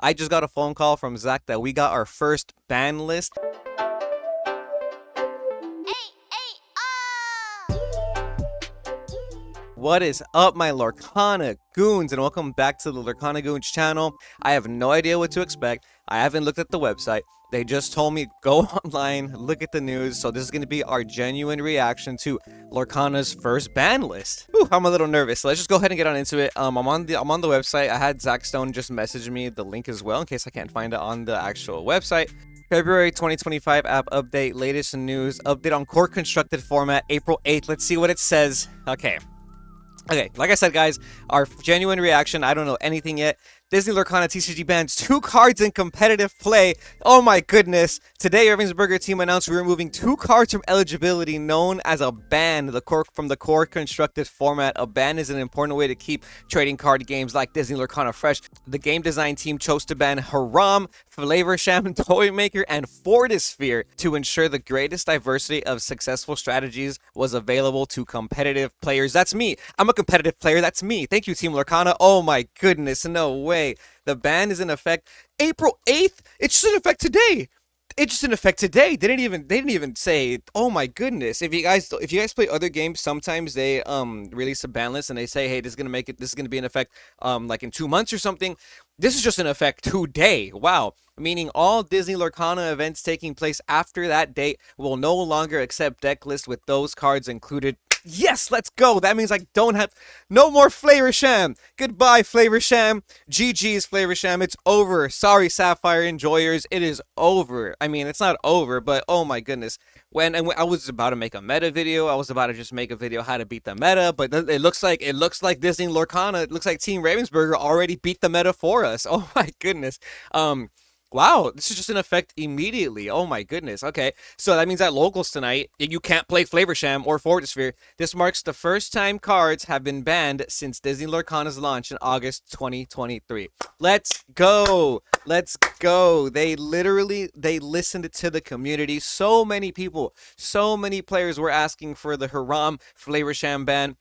I just got a phone call from Zach that we got our first ban list. What is up, my Lorcana Goons, and welcome back to the Lorcana Goons channel. I have no idea what to expect. I haven't looked at the website. They just told me go online, look at the news. So this is going to be our genuine reaction to Lorcana's first ban list. Whew, I'm a little nervous. So let's just go ahead and get on into it. I'm on the website. I had Zach Stone just message me the link as well in case I can't find it on the actual website. February 2025 app update, latest news, update on core constructed format, April 8th. Let's see what it says. Okay, like I said, guys, our genuine reaction, I don't know anything yet. Disney Lorcana TCG bans 2 cards in competitive play. Oh my goodness. Today, Ravensburger team announced we're removing 2 cards from eligibility known as a ban from the core constructed format. A ban is an important way to keep trading card games like Disney Lorcana fresh. The game design team chose to ban Haram, Flaversham, Toymaker, and Fortisphere to ensure the greatest diversity of successful strategies was available to competitive players. That's me. I'm a competitive player. That's me. Thank you, Team Lorcana. Oh my goodness. No way. The ban is in effect April 8th. It's just in effect today. It's just in effect today. They didn't even say, oh my goodness. If you guys play other games, sometimes they release a ban list and they say, hey, this is gonna be in effect like in 2 months or something. This is just in effect today. Wow. Meaning all Disney Lorcana events taking place after that date will no longer accept deck lists with those cards included. Yes, let's go. That means I don't have no more Flaversham. Goodbye, Flaversham. GG's, Flaversham. It's over. Sorry, Sapphire enjoyers. It is over. I mean, it's not over, but oh my goodness. When I was about to make a meta video, I was about to just make a video how to beat the meta, but it looks like Disney Lorcana. It looks like Team Ravensburger already beat the meta for us. Oh my goodness. Wow, this is just in effect immediately. Oh my goodness. Okay, so that means that locals tonight, you can't play Flaversham or Fortisphere. This marks the first time cards have been banned since Disney Lorcana's launch in August 2023. Let's go. Let's go. They listened to the community. So many people, so many players were asking for the Haram Flaversham ban.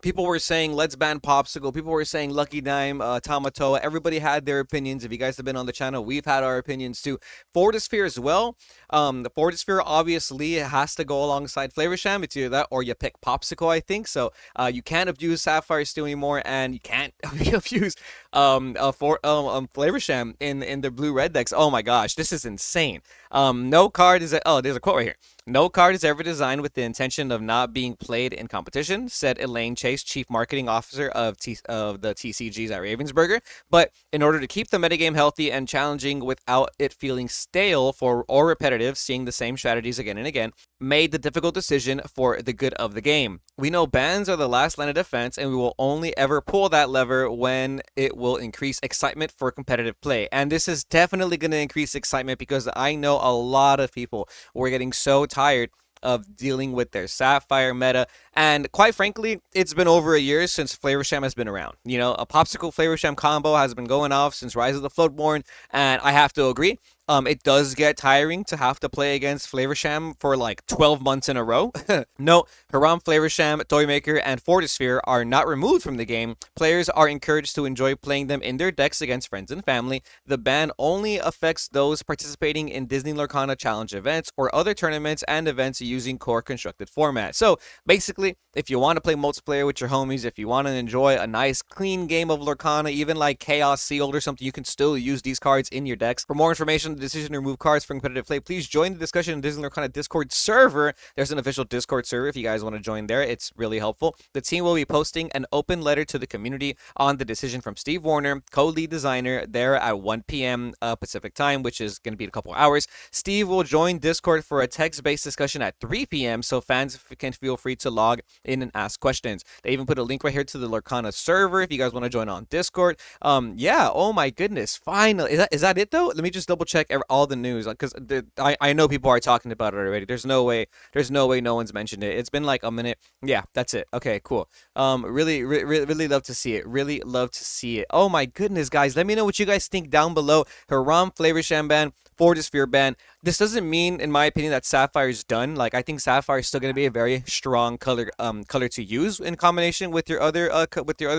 People were saying, let's ban Popsicle. People were saying Lucky Dime, Tamatoa. Everybody had their opinions. If you guys have been on the channel, we've had our opinions too. Fortisphere as well. The Fortisphere obviously has to go alongside Flaversham. It's either that or you pick Popsicle, I think. So you can't abuse Sapphire Steel anymore, and you can't abuse Flaversham in the blue-red decks. Oh my gosh, this is insane. No card is... Oh, there's a quote right here. No card is ever designed with the intention of not being played in competition, said Elaine Chase, Chief Marketing Officer of the TCGs at Ravensburger. But in order to keep the metagame healthy and challenging without it feeling stale or repetitive, seeing the same strategies again and again, made the difficult decision for the good of the game. We know bans are the last line of defense, and we will only ever pull that lever when it will increase excitement for competitive play. And this is definitely going to increase excitement because I know a lot of people were getting so tired of dealing with their Sapphire meta, and quite frankly, it's been over a year since Flaversham has been around. You know, a Popsicle Flaversham combo has been going off since Rise of the Floodborn, and I have to agree, it does get tiring to have to play against Flaversham for like 12 months in a row. No, Haram, Flaversham, Toymaker, and Fortisphere are not removed from the game. Players are encouraged to enjoy playing them in their decks against friends and family. The ban only affects those participating in Disney Lorcana Challenge events or other tournaments and events using core constructed format. So basically, if you want to play multiplayer with your homies, if you want to enjoy a nice clean game of Lorcana, even like Chaos Sealed or something, you can still use these cards in your decks. For more information on the decision to remove cards from competitive play, please join the discussion in Disney Lorcana Discord server. There's an official Discord server if you guys want to join there. It's really helpful. The team will be posting an open letter to the community on the decision from Steve Warner, co-lead designer, there at 1 p.m. Pacific time, which is going to be a couple hours. Steve will join Discord for a text-based discussion at 3 p.m. so fans can feel free to log in and ask questions. They even put a link right here to the Lorcana server if you guys want to join on Discord. Yeah, oh my goodness, finally. Is that it though? Let me just double check. all the news, like, because I know people are talking about it already. There's no way no one's mentioned it. It's been like a minute. Yeah, that's it. Okay, cool. Really love to see it. Really love to see it. Oh my goodness, guys, let me know what you guys think down below. Haram, Flaversham ban, Fortisphere ban. This doesn't mean, in my opinion, that Sapphire is done. Like, I think Sapphire is still going to be a very strong color to use in combination with your other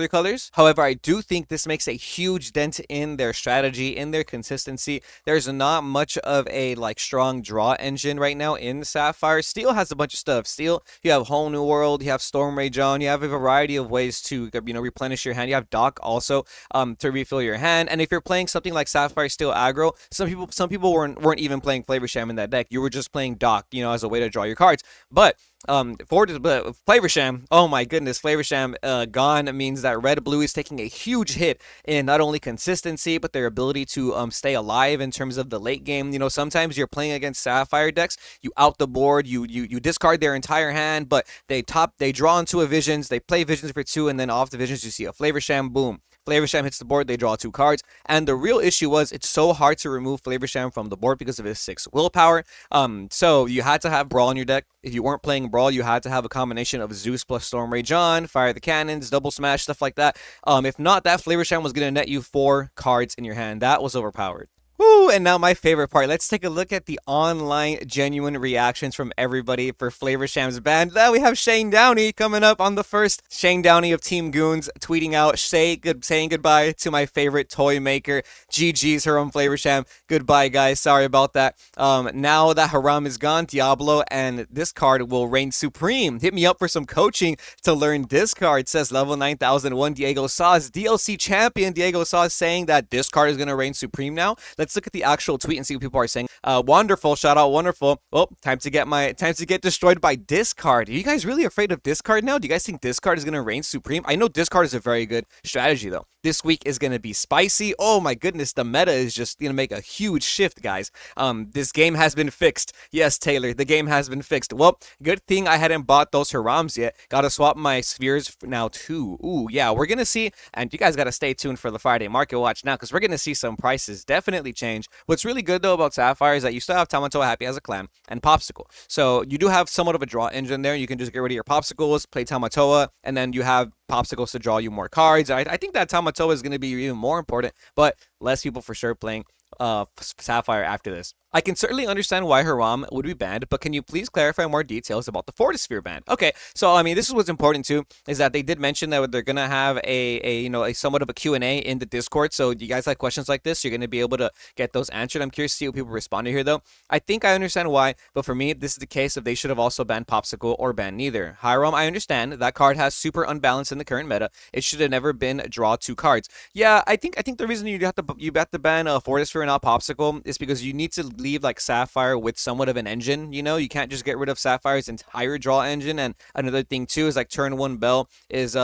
colors. However, I do think this makes a huge dent in their strategy, in their consistency. There's not much of a like strong draw engine right now in Sapphire. Steel has a bunch of stuff. Steel, you have Whole New World, you have Storm Rage on, you have a variety of ways to replenish your hand. You have Dock also to refill your hand. And if you're playing something like Sapphire Steel aggro, some people weren't even playing Flaversham in that deck. You were just playing Dock, as a way to draw your cards. But Flaversham, oh my goodness, Flaversham gone means that red blue is taking a huge hit in not only consistency but their ability to stay alive in terms of the late game. Sometimes you're playing against Sapphire decks, you out the board, you discard their entire hand, but they draw into a Visions, they play Visions for 2, and then off the Visions you see a Flaversham, boom. Flaversham hits the board, they draw 2 cards, and the real issue was it's so hard to remove Flaversham from the board because of his 6 willpower. So you had to have Brawl in your deck. If you weren't playing Brawl, you had to have a combination of Zeus plus Storm Rage on, Fire the Cannons, Double Smash, stuff like that. If not, that Flaversham was going to net you 4 cards in your hand. That was overpowered. Woo, and now my favorite part. Let's take a look at the online genuine reactions from everybody for Flaversham's ban. We have Shane Downey coming up on the first. Shane Downey of Team Goons tweeting out, saying goodbye to my favorite toy maker. GG's Haram Flaversham. Goodbye, guys. Sorry about that. Now that Haram is gone, Diablo and this card will reign supreme. Hit me up for some coaching to learn this card, says level 9001 Diego Saz. DLC champion Diego Saz saying that this card is going to reign supreme now. Let's look at the actual tweet and see what people are saying. Wonderful, shout out, wonderful. Well, time to get destroyed by discard. Are you guys really afraid of discard now? Do you guys think discard is gonna reign supreme? I know discard is a very good strategy though. This week is gonna be spicy. Oh my goodness, the meta is just gonna make a huge shift, guys. This game has been fixed. Yes, Taylor, the game has been fixed. Well, good thing I hadn't bought those Harams yet. Gotta swap my spheres now too. Ooh, yeah, we're gonna see, and you guys gotta stay tuned for the Friday market watch now, because we're gonna see some prices definitely change. What's really good though about Sapphire is that you still have Tamatoa happy as a clan and Popsicle. So you do have somewhat of a draw engine there. You can just get rid of your Popsicles, play Tamatoa, and then you have Popsicles to draw you more cards. I think that Tamatoa is going to be even more important, but less people for sure playing Sapphire after this. I can certainly understand why Haram would be banned, but can you please clarify more details about the Fortisphere ban? Okay, so I mean, this is what's important too, is that they did mention that they're gonna have a somewhat of a Q&A in the Discord. So you guys have questions like this, you're gonna be able to get those answered. I'm curious to see what people responded here though. I think I understand why, but for me, this is the case if they should have also banned Popsicle or banned neither. Haram, I understand that card has super unbalanced in the current meta. It should have never been draw 2 cards. Yeah, I think the reason you have to ban Fortisphere and not Popsicle is because you need to leave like Sapphire with somewhat of an engine. You can't just get rid of Sapphire's entire draw engine. And another thing too is like turn 1 Bell is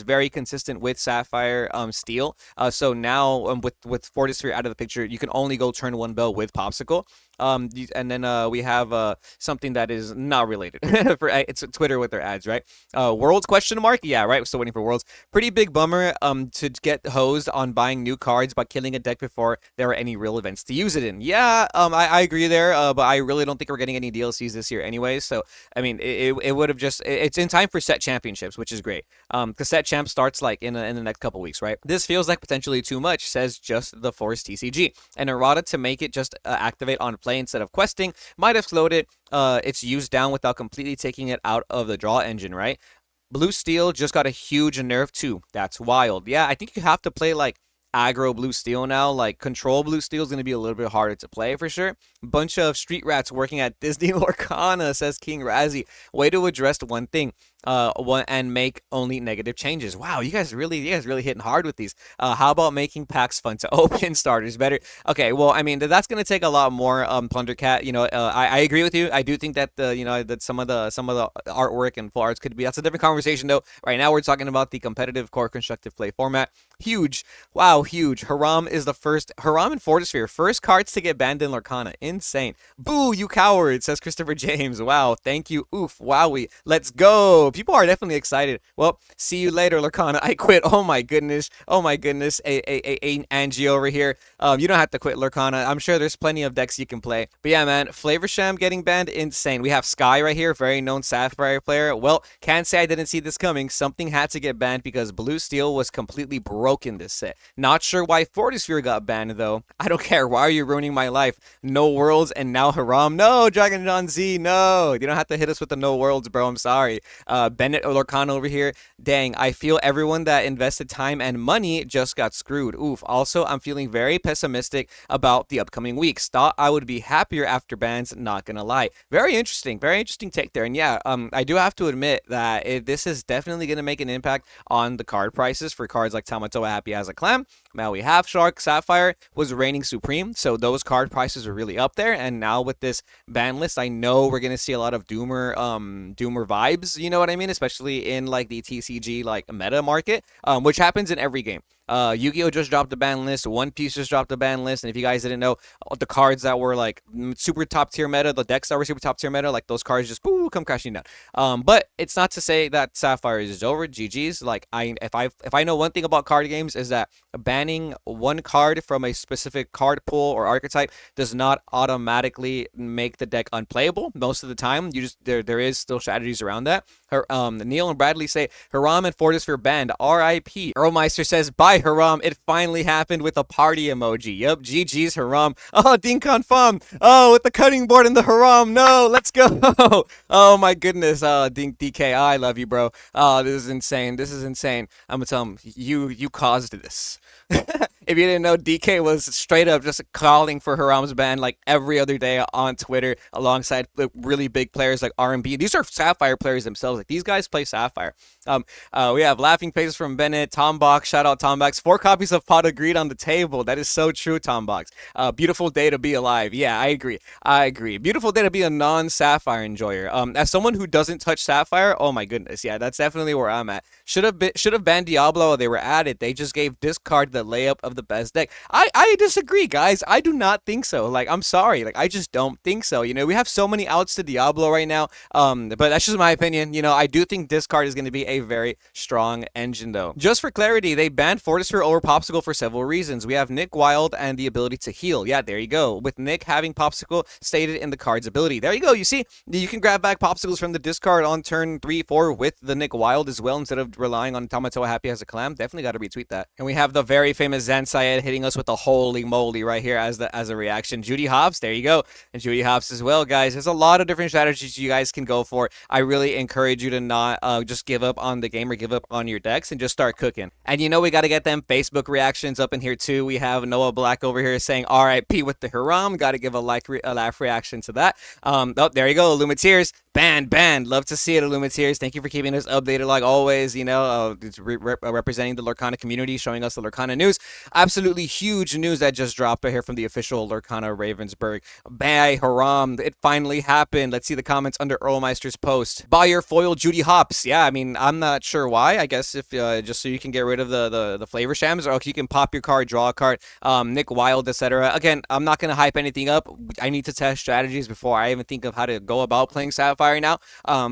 very consistent with Sapphire Steel. So now with Fortisphere out of the picture, you can only go turn 1 Bell with Popsicle. And then we have something that is not related. It's Twitter with their ads, right? Worlds question mark? Yeah, right. We're still waiting for Worlds. Pretty big bummer to get hosed on buying new cards by killing a deck before there are any real events to use it in. Yeah, I agree there, but I really don't think we're getting any DLCs this year anyway. So I mean, it would have just it's in time for set championships, which is great. Because set champ starts like in the next couple weeks, right? This feels like potentially too much, says just the Force TCG. And errata to make it just activate on play instead of questing might have slowed its use down without completely taking it out of the draw engine, right? Blue Steel just got a huge nerf too. That's wild. Yeah, I think you have to play like aggro Blue Steel now. Like control Blue Steel is going to be a little bit harder to play for sure. Bunch of street rats working at Disney Lorcana, says King Razzie. Way to address one thing and make only negative changes. Wow, you guys really hitting hard with these. How about making packs fun to open, starters better? Okay, well, I mean, that's going to take a lot more Plundercat. I agree with you. I do think that that some of the artwork and full arts could be, that's a different conversation though. Right now we're talking about the competitive core constructive play format. Huge. Wow, huge. Haram and Fortisphere, first cards to get banned in Lorcana. Insane. Boo, you coward, says Christopher James. Wow, thank you. Oof, wowie. Let's go. go. People are definitely excited. Well, see you later, Lorcana. I quit. Oh my goodness. Oh my goodness. Angie over here. You don't have to quit, Lorcana. I'm sure there's plenty of decks you can play. But yeah, man, Flaversham getting banned, insane. We have Sky right here, very known Sapphire player. Well, can't say I didn't see this coming. Something had to get banned because Blue Steel was completely broken this set. Not sure why Fortisphere got banned though. I don't care. Why are you ruining my life? No worlds and now Haram. No, Dragon John Z. No, you don't have to hit us with the no worlds, bro. I'm sorry. Bennett or Lorcana over here. Dang, I feel everyone that invested time and money just got screwed. Oof. Also, I'm feeling very pessimistic about the upcoming weeks. Thought I would be happier after bans, not gonna lie. Very interesting take there. And yeah, I do have to admit that this is definitely gonna make an impact on the card prices for cards like Tamatoa Happy as a Clam. Now we have Shark. Sapphire was reigning supreme, so those card prices are really up there. And now with this ban list, I know we're gonna see a lot of Doomer vibes. You know what I mean? Especially in like the TCG like meta market, which happens in every game. Yu-Gi-Oh just dropped the ban list. One Piece just dropped the ban list. And if you guys didn't know, the cards that were like super top tier meta, the decks that were super top tier meta, like those cards just come crashing down. But it's not to say that Sapphire is over. GG's. Like if I know one thing about card games is that banning one card from a specific card pool or archetype does not automatically make the deck unplayable. Most of the time, you just there is still strategies around that. Neil and Bradley say Haram and Fortisphere banned. R.I.P. Earlmeister says bye Haram. It finally happened with a party emoji. Yup, GG's Haram. Oh, Dinkan Fam. Oh, with the cutting board and the Haram. No, let's go. Oh my goodness. Dink DK, I love you, bro. Oh, this is insane. This is insane. I'm gonna tell him you caused this. If you didn't know, DK was straight up just calling for Haram's ban like every other day on Twitter alongside really big players like R&B. These are Sapphire players themselves. Like these guys play Sapphire. We have laughing faces from Bennett. Tombox, shout out Tombox. 4 copies of Pot of Greed on the table. That is so true, Tombox. Beautiful day to be alive. Yeah, I agree. Beautiful day to be a non-Sapphire enjoyer. As someone who doesn't touch Sapphire, oh my goodness, yeah, that's definitely where I'm at. Should have banned Diablo. They were at it. They just gave discard the layup of the best deck. I disagree, guys. I do not think so. Like, I'm sorry. Like, I just don't think so. You know, we have so many outs to Diablo right now. But that's just my opinion. You know, I do think discard is going to be a very strong engine, though. Just for clarity, they banned Fortisphere over Popsicle for several reasons. We have Nick Wild and the ability to heal. Yeah, there you go. With Nick having Popsicle stated in the card's ability. There you go. You see, you can grab back Popsicles from the discard on turn 3, 4 with the Nick Wild as well instead of relying on Tamatoa Happy as a Clam. Definitely got to retweet that. And we have the very famous Zan Syed hitting us with a holy moly right here as a reaction. Judy Hobbs, there you go. And Judy Hobbs as well, guys. There's a lot of different strategies you guys can go for. I really encourage you to not just give up on the game or give up on your decks and just start cooking. And you know we got to get them Facebook reactions up in here too. We have Noah Black over here saying RIP with the Haram. Got to give a laugh reaction to that. Oh, there you go. Lumineers. Banned. Love to see it, Illuminateers. Thank you for keeping us updated like always. You know, representing the Lorcana community, showing us the Lorcana news. Absolutely huge news that just dropped right here from the official Lorcana Ravensburg. Bye, Haram. It finally happened. Let's see the comments under Earlmeister's post. Buy your foil, Judy Hops. Yeah, I mean, I'm not sure why. I guess if just so you can get rid of the Flavershams, or you can pop your card, draw a card, Nick Wild, etc. Again, I'm not going to hype anything up. I need to test strategies before I even think of how to go about playing Sapphire now,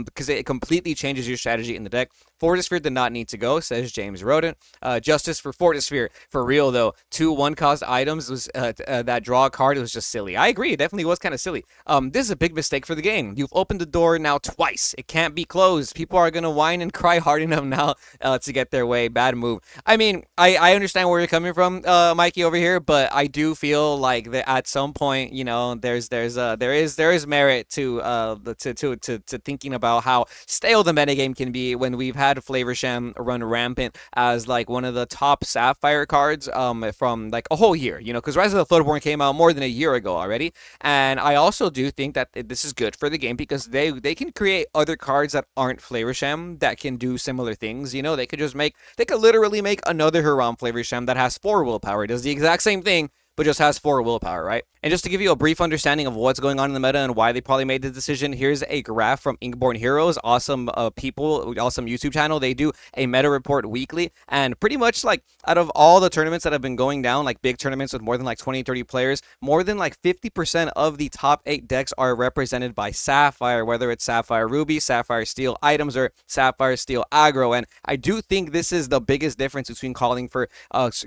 because it completely changes your strategy in the deck. Fortisphere did not need to go, says James Rodent. Justice for Fortisphere. For real, though. 2 1-cost items was that draw a card. It was just silly. I agree. It definitely was kind of silly. This is a big mistake for the game. You've opened the door now twice. It can't be closed. People are going to whine and cry hard enough now to get their way. Bad move. I mean, I understand where you're coming from, Mikey, over here, but I do feel like that at some point, you know, there is merit to thinking about how stale the metagame can be when we've had Flaversham run rampant as like one of the top Sapphire cards from like a whole year, you know, because Rise of the Floodborn came out more than a year ago already. And I also do think that this is good for the game because they can create other cards that aren't Flaversham that can do similar things. You know, they could literally make another Haram Flaversham that has 4 willpower, does the exact same thing, but just has 4 willpower, right? And just to give you a brief understanding of what's going on in the meta and why they probably made the decision, here's a graph from Inkborn Heroes. Awesome people, awesome YouTube channel. They do a meta report weekly, and pretty much like out of all the tournaments that have been going down, like big tournaments with more than like 20, 30 players, more than like 50% of the top 8 decks are represented by Sapphire, whether it's Sapphire Ruby, Sapphire Steel items, or Sapphire Steel aggro. And I do think this is the biggest difference between calling for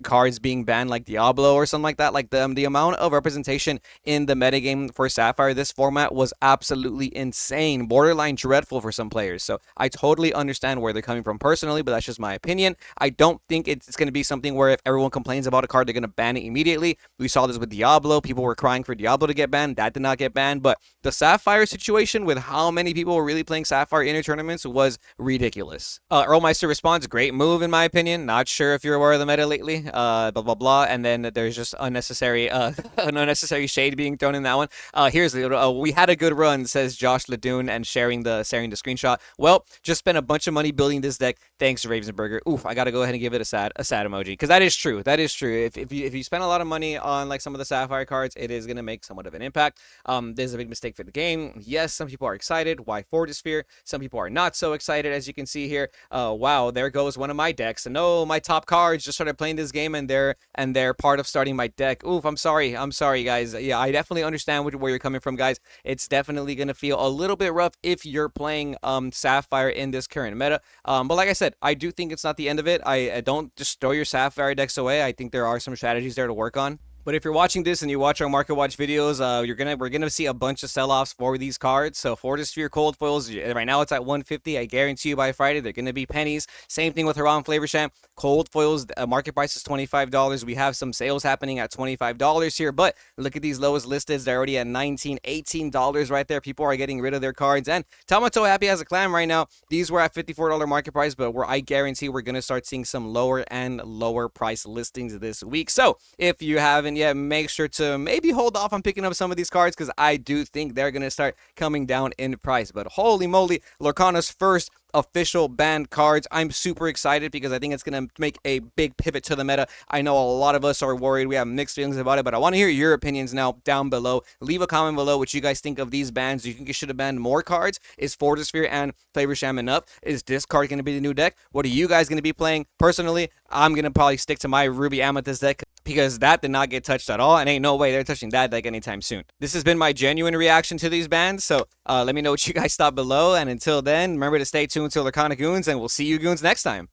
cards being banned like Diablo or something like that. Like the amount of representation in the metagame for Sapphire this format was absolutely insane, borderline dreadful for some players. So I totally understand where they're coming from personally, but that's just my opinion. I don't think it's going to be something where if everyone complains about a card, they're going to ban it immediately. We saw this with Diablo. People were crying for Diablo to get banned. That did not get banned. But the Sapphire situation with how many people were really playing Sapphire in tournaments was ridiculous. Earlmeister responds, great move in my opinion. Not sure if you're aware of the meta lately. Blah, blah, blah. And then there's just unnecessary an unnecessary shade being thrown in that one. Here's the we had a good run, says Josh Ledoun, and sharing the screenshot. Well, just spent a bunch of money building this deck. Thanks, Ravensburger. Oof, I gotta go ahead and give it a sad emoji, because that is true. That is true. If you spend a lot of money on like some of the Sapphire cards, it is gonna make somewhat of an impact. There's a big mistake for the game. Yes, some people are excited. Why Fortisphere? Some people are not so excited, as you can see here. Wow, there goes one of my decks. And no, my top cards just started playing this game, and they're part of starting my deck. Oof, I'm sorry, guys. Yeah, I definitely understand where you're coming from, guys. It's definitely gonna feel a little bit rough if you're playing Sapphire in this current meta. But like I said, I do think it's not the end of it. I don't just throw your Sapphire decks away. I think there are some strategies there to work on. But if you're watching this and you watch our Market Watch videos, we're gonna see a bunch of sell-offs for these cards. So Fortisphere cold foils, right now it's at 150. I guarantee you by Friday they're gonna be pennies. Same thing with Haram Flaversham. Cold foils, market price is $25. We have some sales happening at $25 here, but look at these lowest listed. They're already at $19, $18 right there. People are getting rid of their cards. And Tamato happy as a clam right now. These were at $54 market price, but I guarantee we're gonna start seeing some lower and lower price listings this week. So if you haven't yet, make sure to maybe hold off on picking up some of these cards, because I do think they're going to start coming down in price. But holy moly, Lorcana's first official banned cards. I'm super excited because I think it's going to make a big pivot to the meta. I know a lot of us are worried. We have mixed feelings about it, but I want to hear your opinions now down below. Leave a comment below what you guys think of these bans. Do you think you should have banned more cards? Is Fortisphere and Flaversham enough? Is this card going to be the new deck? What are you guys going to be playing? Personally, I'm going to probably stick to my Ruby Amethyst deck, because that did not get touched at all, and ain't no way they're touching that deck anytime soon. This has been my genuine reaction to these bans, so let me know what you guys thought below, and until then, remember to stay tuned to Lorcana Goons, and we'll see you goons next time.